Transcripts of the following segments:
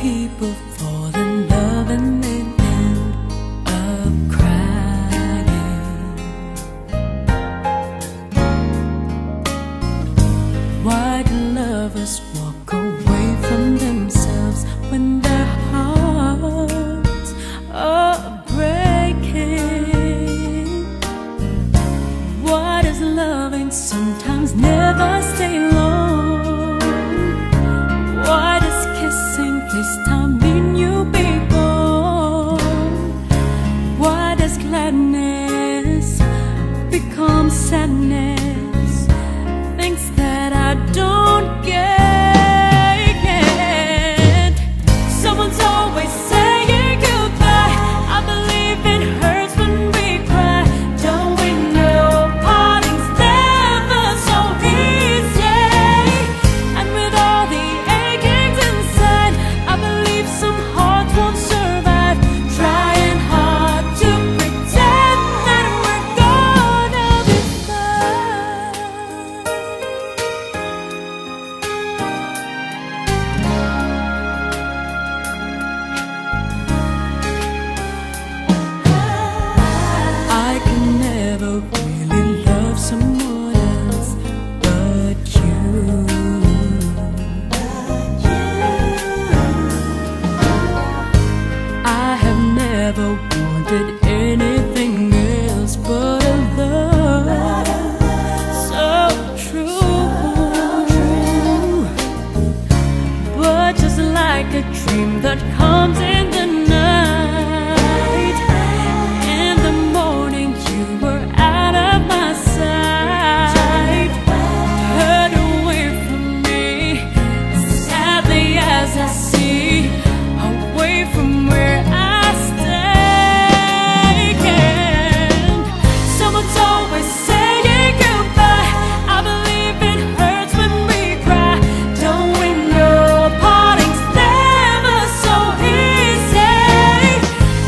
people fall in love and then end up crying? Why do lovers walk away from themselves when their hearts are breaking? Why does loving sometimes never stay long? Why does kissing this time mean you be born? Why does gladness become sadness? Things that I don't get. Someone's always saying goodbye. I believe it hurts when we cry. Don't we know parting's never so easy? And with all the achings inside, I believe some hearts won't survive. Trying hard to pretend that we're gonna be fine. I can never really love someone else but you. I have never wanted anything else but a love so true. But just like a dream that comes in the night, in the morning you were out of my sight, turned away from me, sadly as I see, away from where I stand. Someone's always saying goodbye. I believe it hurts when we cry. Don't we know parting's never so easy?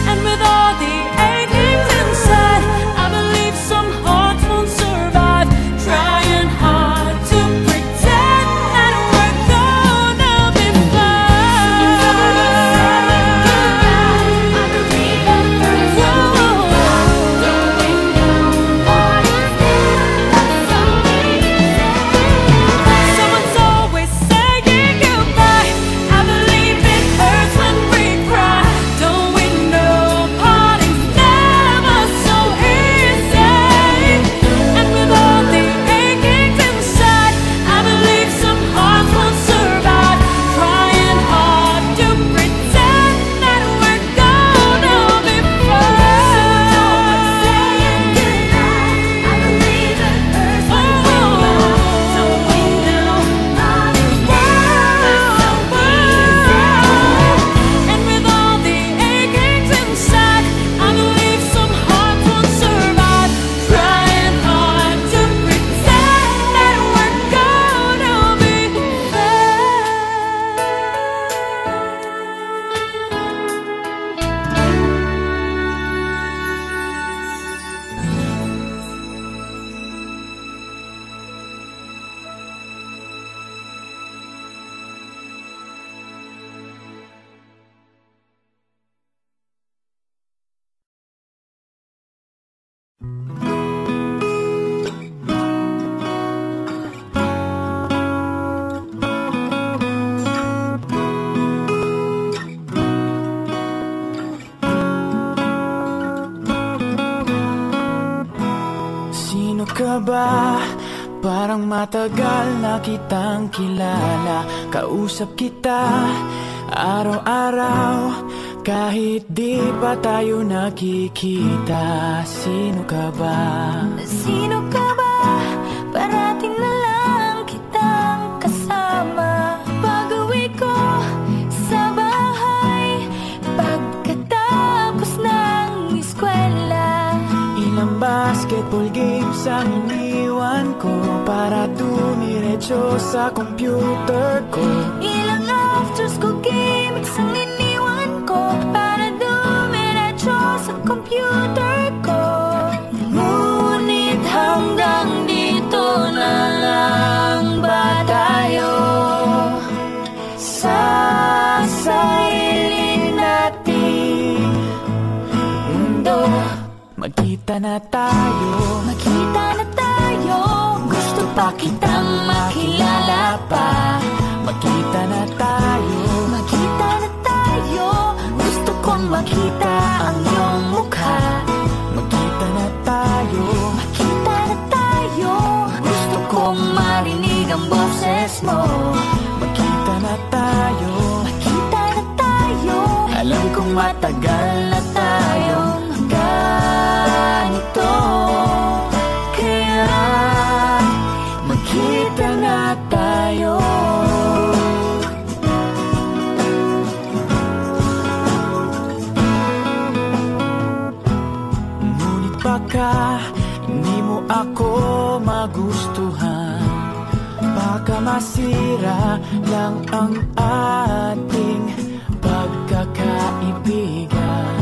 And with all the achings inside, I believe some hearts won't survive. Trying hard to pretend that we're gonna be Someone's always saying goodbye. I believe it hurts when we cry. Don't we know parting's never so easy? And with all the achings inside, I believe some hearts won't survive. Trying hard to pretend that we're gonna be And with all the achings inside, I believe some hearts won't survive. Trying hard to pretend that we're gonna be Sino ka ba? Parang matagal na kitang kilala. Kausap kita araw-araw, kahit di pa tayo nakikita. Sino ka ba? Sino ka ba? Parating na lang kitang kasama. Pag-uwi ko sa bahay, pagkatapos ng eskwela. Ilang basketball games ang iniwan ko para dumiretso sa computer ko. Ilang after-school gimmicks ang iniwan ko para dumiretso sa computer ko. Ngunit hanggang dito na lang ba tayo? Sasaya Magkita na tayo, Magkita na tayo, gusto pa kitang makilala pa. magkita na tayo, Magkita na tayo, gusto kong makita ang iyong mukha. magkita na tayo, Magkita na tayo, gusto kong marinig ang boses mo. magkita na tayo. Magkita na tayo, Alam kong matagal na tayong ganito. kaya magkita na tayo. Ngunit baka hindi mo ako magustuhan, baka masira lang ang ating pagkakaibigan.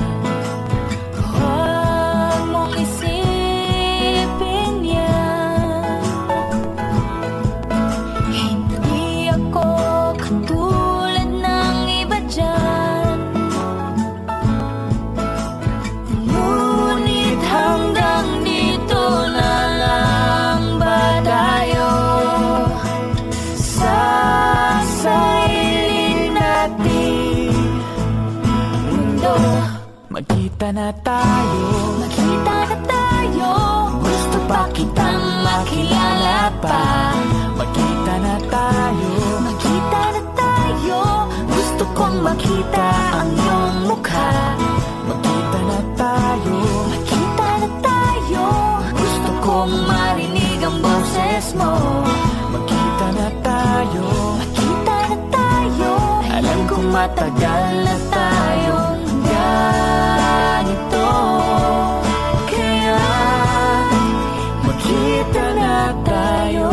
Huwag mong isipin yan. Hindi ako katulad ng iba dyan. Ngunit hanggang dito na lang ba tayo? Sa sarili nating mundo. Magkita na tayo, Magkita na tayo, gusto pa kitang makilala pa. magkita na tayo, Magkita na tayo, gusto kong makita ang iyong mukha. magkita na tayo, Magkita na tayo, gusto kong marinig ang boses mo. magkita na tayo. Magkita na tayo, Alam kong matagal na tayong ganito. kaya magkita na tayo.